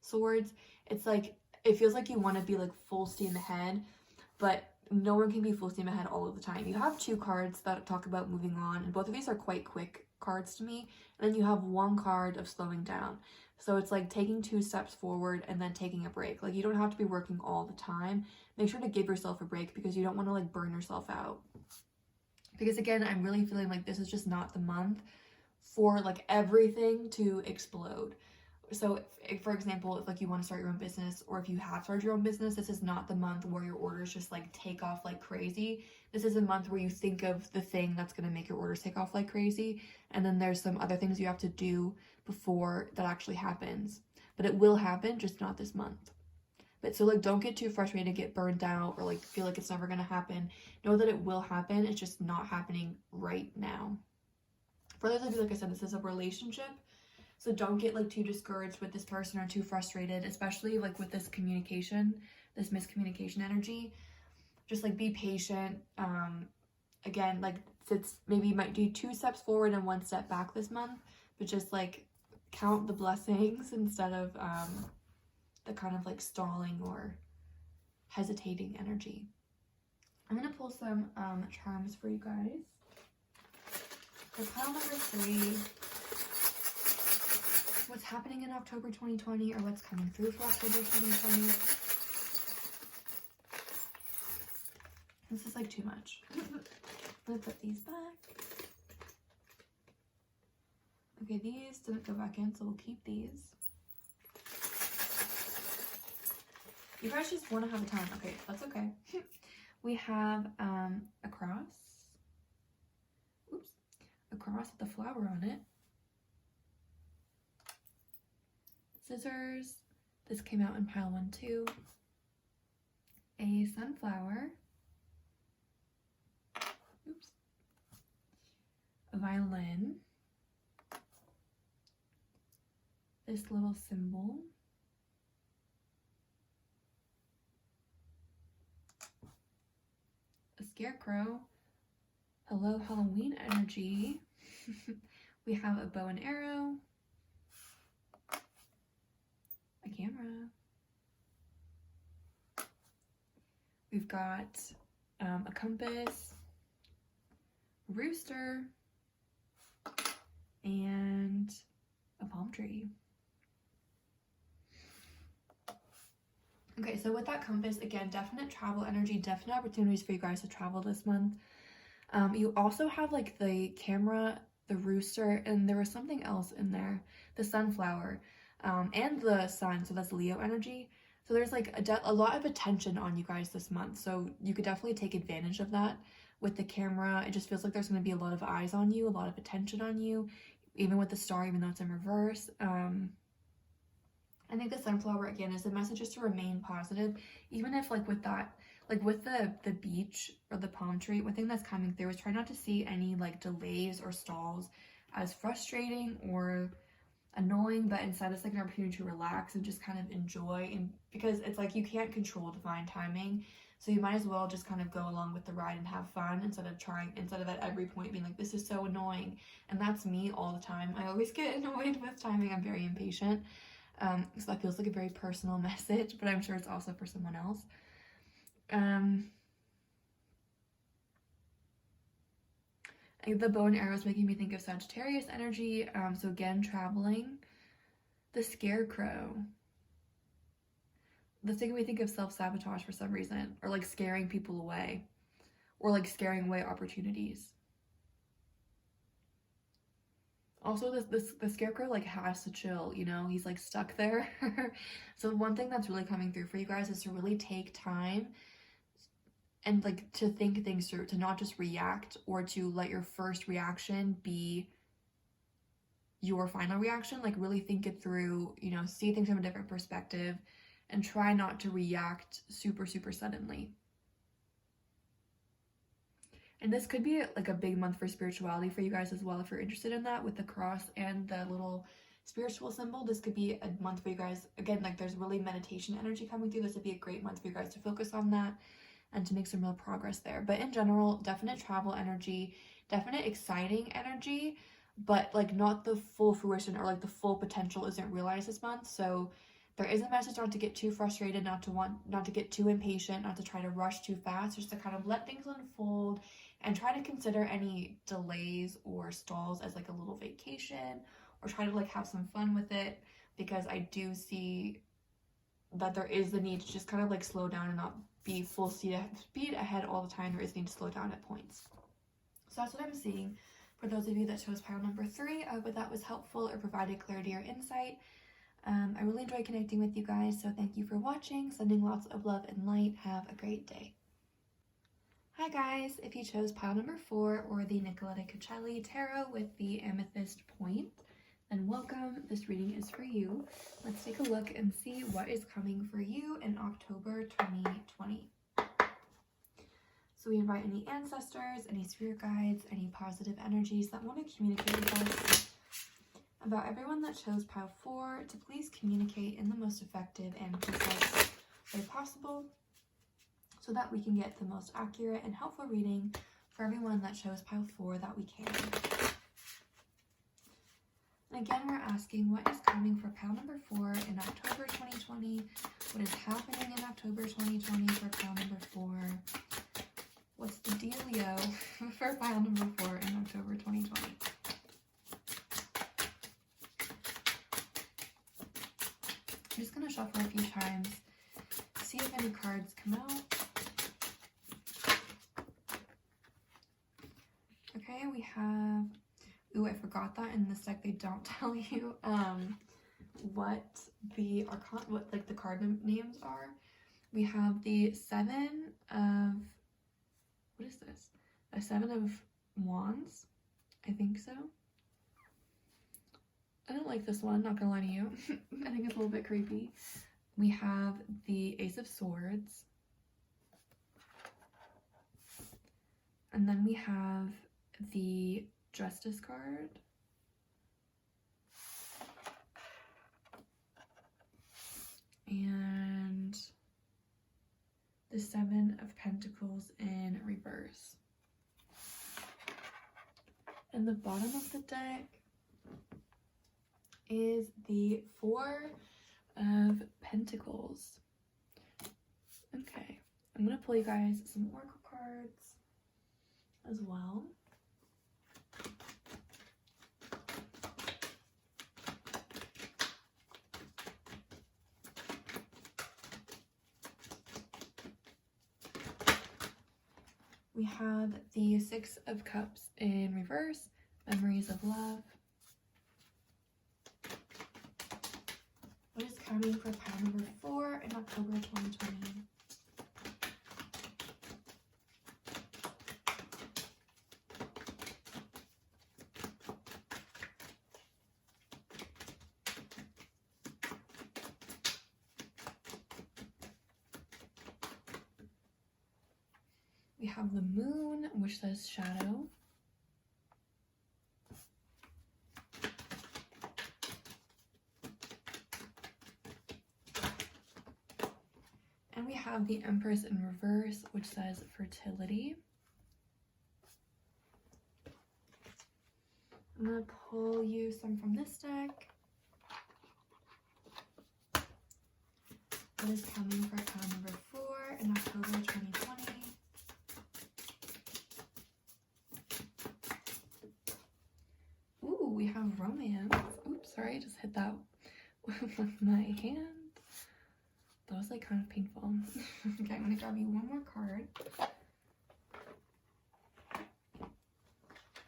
A: Swords. It's like it feels like you want to be like full steam ahead, but no one can be full steam ahead all of the time. You have two cards that talk about moving on, and both of these are quite quick cards to me. And then you have one card of slowing down. So it's like taking 2 steps forward and then taking a break. Like you don't have to be working all the time. Make sure to give yourself a break, because you don't want to like burn yourself out. Because again, I'm really feeling like this is just not the month for like everything to explode. So if, for example, if like you want to start your own business, or if you have started your own business, this is not the month where your orders just like take off like crazy. This is a month where you think of the thing that's going to make your orders take off like crazy. And then there's some other things you have to do before that actually happens. But it will happen, just not this month. But so like don't get too frustrated, get burned out, or like feel like it's never going to happen. Know that it will happen. It's just not happening right now. For those of you, like I said, this is a relationship. So don't get like too discouraged with this person or too frustrated, especially like with this communication, this miscommunication energy. Just like be patient. Again, like it's maybe you might do 2 steps forward and 1 step back this month, but just like count the blessings instead of the kind of like stalling or hesitating energy. I'm going to pull some charms for you guys. For pile number 3, what's happening in October 2020 or what's coming through for October 2020. This is like too much. I'm going to put these back. Okay, these didn't go back in, so we'll keep these. You guys just want to have a time. Okay, that's okay. We have a cross. Oops. A cross with a flower on it. Scissors. This came out in pile 1, 2. A sunflower. Oops. A violin. This little symbol. A scarecrow. Hello, Halloween energy. We have a bow and arrow. A camera. We've got a compass, a rooster, and a palm tree. Okay, so with that compass, again, definite travel energy, definite opportunities for you guys to travel this month. You also have like the camera, the rooster, and there was something else in there, the sunflower, and the sun, so that's Leo energy. So there's like a lot of attention on you guys this month, so you could definitely take advantage of that. With the camera, it just feels like there's going to be a lot of eyes on you, a lot of attention on you, even with the star, even though it's in reverse. I think the sunflower, again, is the message is to remain positive, even if like with that, like with the beach or the palm tree, one thing that's coming through is try not to see any like delays or stalls as frustrating or annoying, but instead it's like an opportunity to relax and just kind of enjoy, and because it's like you can't control divine timing, so you might as well just kind of go along with the ride and have fun instead of at every point being like, this is so annoying. And that's me all the time. I always get annoyed with timing. I'm very impatient. So that feels like a very personal message, but I'm sure it's also for someone else. The bow and arrow is making me think of Sagittarius energy. So again, traveling. The scarecrow. That's making me think of self-sabotage for some reason, or like scaring people away, or like scaring away opportunities. Also, the scarecrow like has to chill, you know, he's like stuck there. So one thing that's really coming through for you guys is to really take time and like to think things through, to not just react or to let your first reaction be your final reaction. Like really think it through, you know, see things from a different perspective and try not to react super suddenly. And this could be like a big month for spirituality for you guys as well, if you're interested in that, with the cross and the little spiritual symbol. This could be a month for you guys. Again, like there's really meditation energy coming through. This would be a great month for you guys to focus on that and to make some real progress there. But in general, definite travel energy, definite exciting energy, but like not the full fruition or like the full potential isn't realized this month. So there is a message not to get too frustrated, not to get too impatient, not to try to rush too fast, just to kind of let things unfold and try to consider any delays or stalls as like a little vacation, or try to like have some fun with it, because I do see that there is the need to just kind of like slow down and not be full speed ahead all the time. There is need to slow down at points. So that's what I'm seeing for those of you that chose pile number 3. I hope that was helpful or provided clarity or insight. I really enjoyed connecting with you guys, so thank you for watching. Sending lots of love and light. Have a great day. Hi guys, if you chose pile number 4 or the Nicoletta tarot with the amethyst point, then welcome. This reading is for you. Let's take a look and see what is coming for you in October 2020. So we invite any ancestors, any spirit guides, any positive energies that want to communicate with us about everyone that chose pile 4 to please communicate in the most effective and precise way possible, so that we can get the most accurate and helpful reading for everyone that chose pile 4 that we can. And again, we're asking what is coming for pile number 4 in October 2020, what is happening in October 2020 for pile number 4, What's the dealio for pile number 4 in October 2020? I'm just going to shuffle a few times, see if any cards come out. Okay, we have, ooh, I forgot that in this deck they don't tell you what the card names are. We have the 7 of, what is this? A 7 of Wands, I think so. I don't like this one, not gonna lie to you. I think it's a little bit creepy. We have the Ace of Swords. And then we have the Justice card. And the 7 of Pentacles in reverse. And the bottom of the deck is the 4 of Pentacles. Okay, I'm gonna pull you guys some oracle cards as well. We have the 6 of Cups in reverse, Memories of Love. What is coming for pile number 4 in October 2020? We have the Moon, which says shadow. And we have the Empress in reverse, which says fertility. I'm going to pull you some from this deck. What is coming for pile number 4 in October 2020? Ooh, we have romance. Oops, sorry, I just hit that with my hand. That was like kind of painful. Okay, I'm gonna grab you one more card.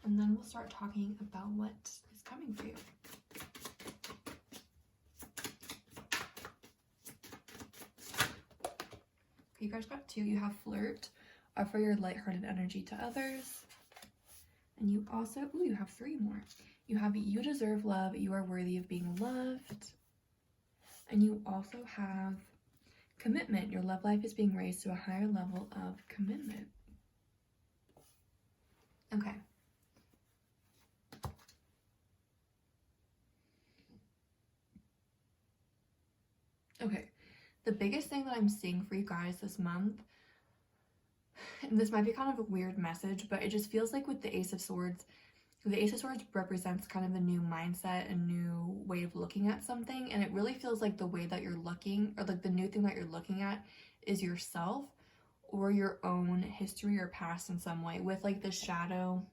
A: And then we'll start talking about what is coming for you. Okay, you guys got 2. You have flirt, offer your lighthearted energy to others. And you also, ooh, you have 3 more. You have you deserve love, you are worthy of being loved. And you also have commitment. Your love life is being raised to a higher level of commitment. Okay. Okay. The biggest thing that I'm seeing for you guys this month, and this might be kind of a weird message, but it just feels like with the Ace of Swords represents kind of a new mindset, a new way of looking at something, and it really feels like the way that you're looking, or like the new thing that you're looking at, is yourself or your own history or past in some way. With like the shadow,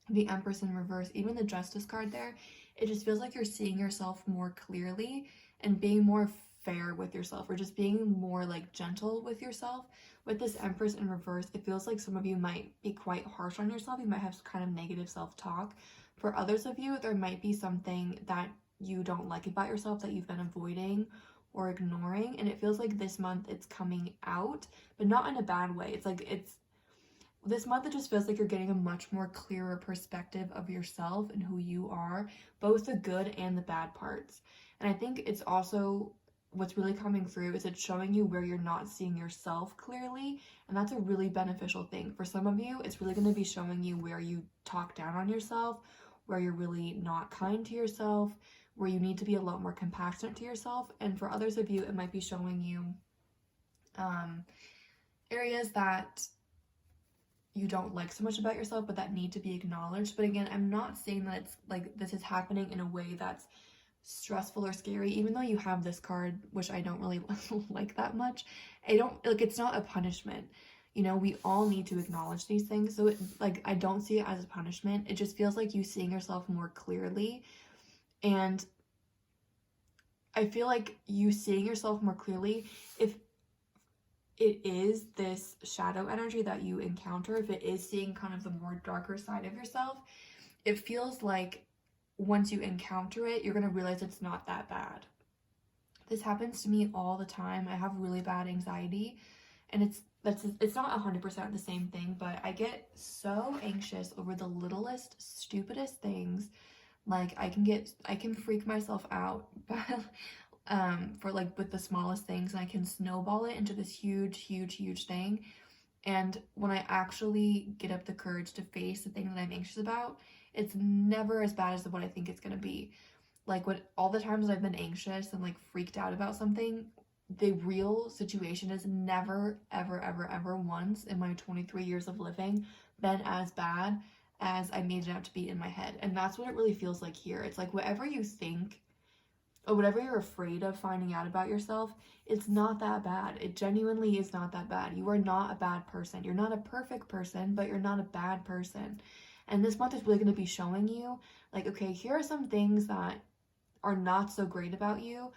A: the Empress in reverse, even the Justice card there, it just feels like you're seeing yourself more clearly and being more fair with yourself, or just being more like gentle with yourself. With this Empress in reverse, it feels like some of you might be quite harsh on yourself. You might have kind of negative self-talk. For others of you, there might be something that you don't like about yourself that you've been avoiding or ignoring, and it feels like this month it's coming out, but not in a bad way. It's like this month it just feels like you're getting a much more clearer perspective of yourself and who you are, both the good and the bad parts. And I think it's also, what's really coming through is it's showing you where you're not seeing yourself clearly, and that's a really beneficial thing. For some of you, it's really going to be showing you where you talk down on yourself, where you're really not kind to yourself, where you need to be a lot more compassionate to yourself. And for others of you, it might be showing you areas that you don't like so much about yourself, but that need to be acknowledged. But again, I'm not saying that it's like this is happening in a way that's stressful or scary, even though you have this card, which I don't really like that much. I don't like, it's not a punishment. You know, we all need to acknowledge these things. So I don't see it as a punishment. It just feels like you seeing yourself more clearly. And I feel like you seeing yourself more clearly, if it is this shadow energy that you encounter, if it is seeing kind of the more darker side of yourself, it feels like once you encounter it, you're going to realize it's not that bad. This happens to me all the time. I have really bad anxiety, and it's not 100% the same thing, but I get so anxious over the littlest, stupidest things. Like I can freak myself out for like with the smallest things, and I can snowball it into this huge thing. And when I actually get up the courage to face the thing that I'm anxious about, it's never as bad as what I think it's gonna be. Like all the times I've been anxious and like freaked out about something, the real situation has never, ever once in my 23 years of living been as bad as I made it out to be in my head. And that's what it really feels like here. It's like whatever you think or whatever you're afraid of finding out about yourself, it's not that bad. It genuinely is not that bad. You are not a bad person. You're not a perfect person, but you're not a bad person. And this month is really going to be showing you, like, okay, here are some things that are not so great about you,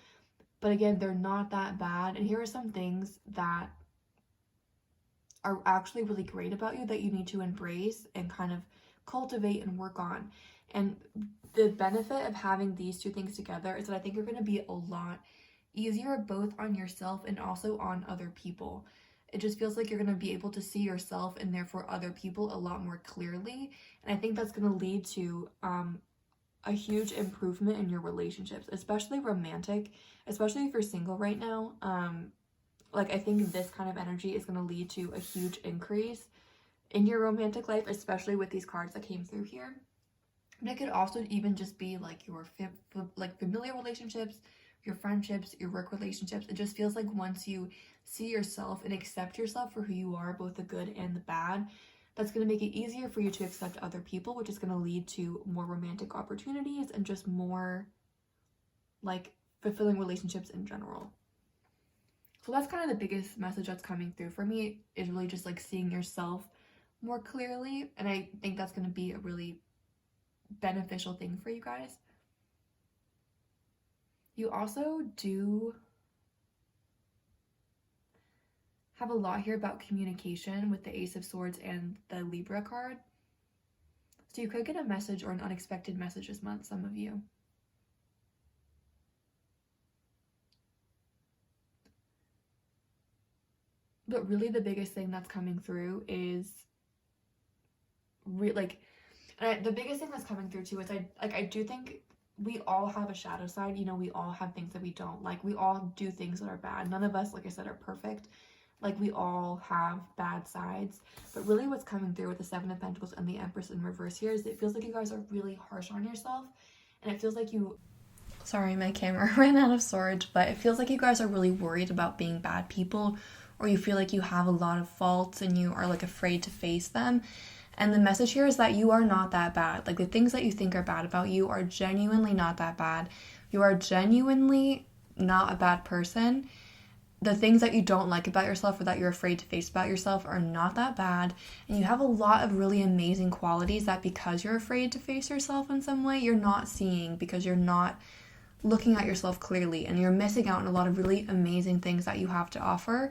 A: but again, they're not that bad. And here are some things that are actually really great about you that you need to embrace and kind of cultivate and work on. And the benefit of having these two things together is that I think you're going to be a lot easier both on yourself and also on other people. It just feels like you're going to be able to see yourself and therefore other people a lot more clearly. And I think that's going to lead to a huge improvement in your relationships, especially romantic, especially if you're single right now. Like I think this kind of energy is going to lead to a huge increase in your romantic life, especially with these cards that came through here. But it could also even just be like your familiar relationships, your friendships, your work relationships. It just feels like once you see yourself and accept yourself for who you are, both the good and the bad, that's going to make it easier for you to accept other people, which is going to lead to more romantic opportunities and just more like fulfilling relationships in general. So that's kind of the biggest message that's coming through for me, is really just like seeing yourself more clearly. And I think that's going to be a really beneficial thing for you guys. You also do have a lot here about communication with the Ace of Swords and the Libra card. So you could get a message or an unexpected message this month, some of you. But really the biggest thing that's coming through is the biggest thing that's coming through too is I do think we all have a shadow side. You know, we all have things that we don't like. We all do things that are bad. None of us, like I said, are perfect. Like we all have bad sides. But really what's coming through with the Seven of Pentacles and the Empress in reverse here is it feels like you guys are really harsh on yourself. And it feels like you... Sorry, my camera ran out of storage. But it feels like you guys are really worried about being bad people. Or you feel like you have a lot of faults and you are like afraid to face them. And the message here is that you are not that bad. Like the things that you think are bad about you are genuinely not that bad. You are genuinely not a bad person. The things that you don't like about yourself or that you're afraid to face about yourself are not that bad. And you have a lot of really amazing qualities that because you're afraid to face yourself in some way, you're not seeing, because you're not looking at yourself clearly and you're missing out on a lot of really amazing things that you have to offer.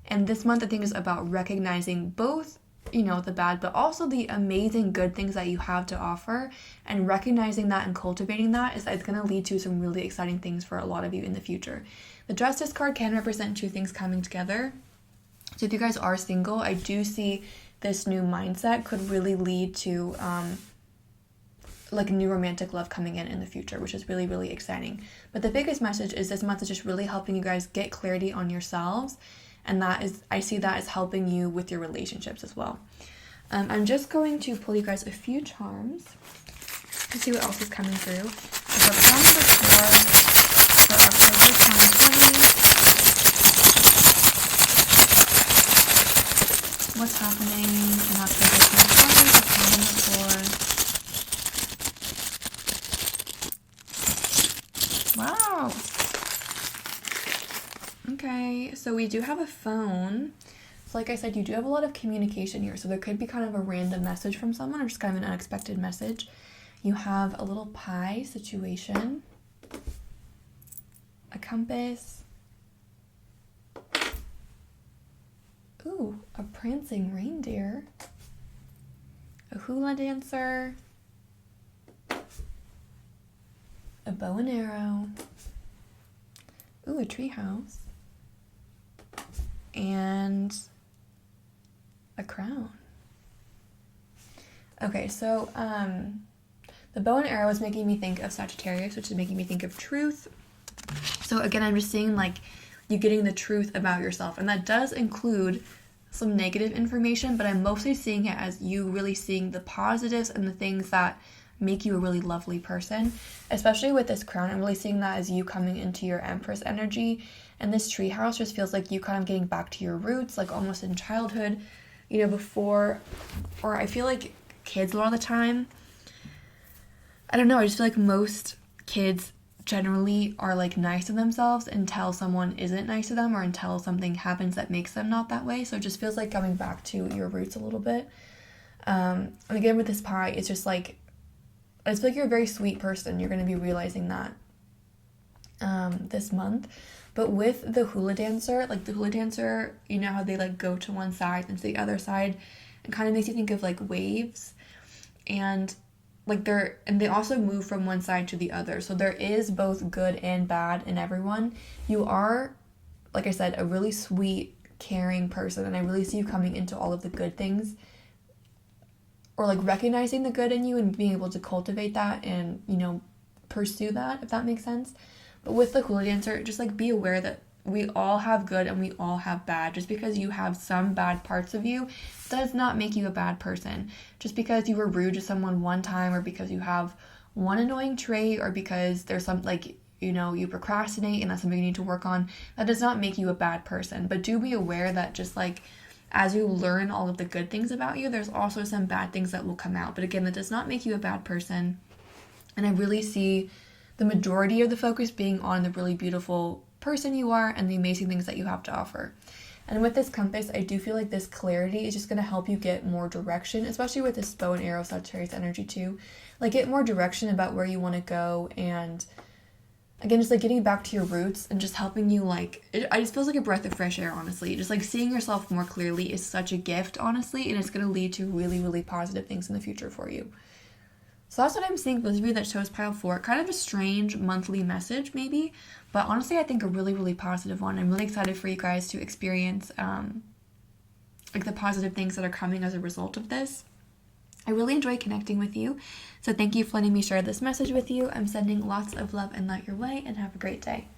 A: And this month I think is about recognizing both, you know, the bad, but also the amazing good things that you have to offer, and recognizing that and cultivating that is going to lead to some really exciting things for a lot of you in the future. The Justice card can represent two things coming together. So if you guys are single, I do see this new mindset could really lead to like a new romantic love coming in the future, which is really, really exciting. But the biggest message is this month is just really helping you guys get clarity on yourselves. And that is, I see that as helping you with your relationships as well. I'm just going to pull you guys a few charms to see what else is coming through. So charms for October 2020. What's happening in October 2020? Wow. Okay, so we do have a phone. So like I said, you do have a lot of communication here. So there could be kind of a random message from someone or just kind of an unexpected message. You have a little pie situation, a compass, ooh, a prancing reindeer, a hula dancer, a bow and arrow, ooh, a treehouse, and a crown. Okay, so the bow and arrow is making me think of Sagittarius, which is making me think of truth. So again, I'm just seeing like you getting the truth about yourself, and that does include some negative information, but I'm mostly seeing it as you really seeing the positives and the things that make you a really lovely person. Especially with this crown, I'm really seeing that as you coming into your Empress energy, and this treehouse just feels like you kind of getting back to your roots, like almost in childhood, you know, before, or I feel like kids a lot of the time, I don't know, I just feel like most kids generally are like nice to themselves until someone isn't nice to them or until something happens that makes them not that way. So it just feels like coming back to your roots a little bit. And again, with this pie, it's just like, I just feel like you're a very sweet person. You're going to be realizing that this month. But with the hula dancer, like the hula dancer, you know how they like go to one side and to the other side, it kind of makes you think of like waves, and like they also move from one side to the other. So there is both good and bad in everyone. You are, like I said, a really sweet, caring person, and I really see you coming into all of the good things, or like recognizing the good in you and being able to cultivate that and, you know, pursue that, if that makes sense. But with the hula dancer, just like be aware that we all have good and we all have bad. Just because you have some bad parts of you does not make you a bad person. Just because you were rude to someone one time, or because you have one annoying trait, or because there's some, like, you know, you procrastinate and that's something you need to work on, that does not make you a bad person. But do be aware that just like as you learn all of the good things about you, there's also some bad things that will come out. But again, that does not make you a bad person. And I really see the majority of the focus being on the really beautiful person you are and the amazing things that you have to offer. And with this compass, I do feel like this clarity is just going to help you get more direction, especially with this bow and arrow Sagittarius energy too. Like get more direction about where you want to go, and again, just like getting back to your roots and just helping you, like, I just feels like a breath of fresh air, honestly. Just like seeing yourself more clearly is such a gift, honestly, and it's going to lead to really, really positive things in the future for you. So that's what I'm seeing for those of you that chose pile 4. Kind of a strange monthly message, maybe, but honestly, I think a really, really positive one. I'm really excited for you guys to experience like the positive things that are coming as a result of this. I really enjoy connecting with you, so thank you for letting me share this message with you. I'm sending lots of love and light your way, and have a great day.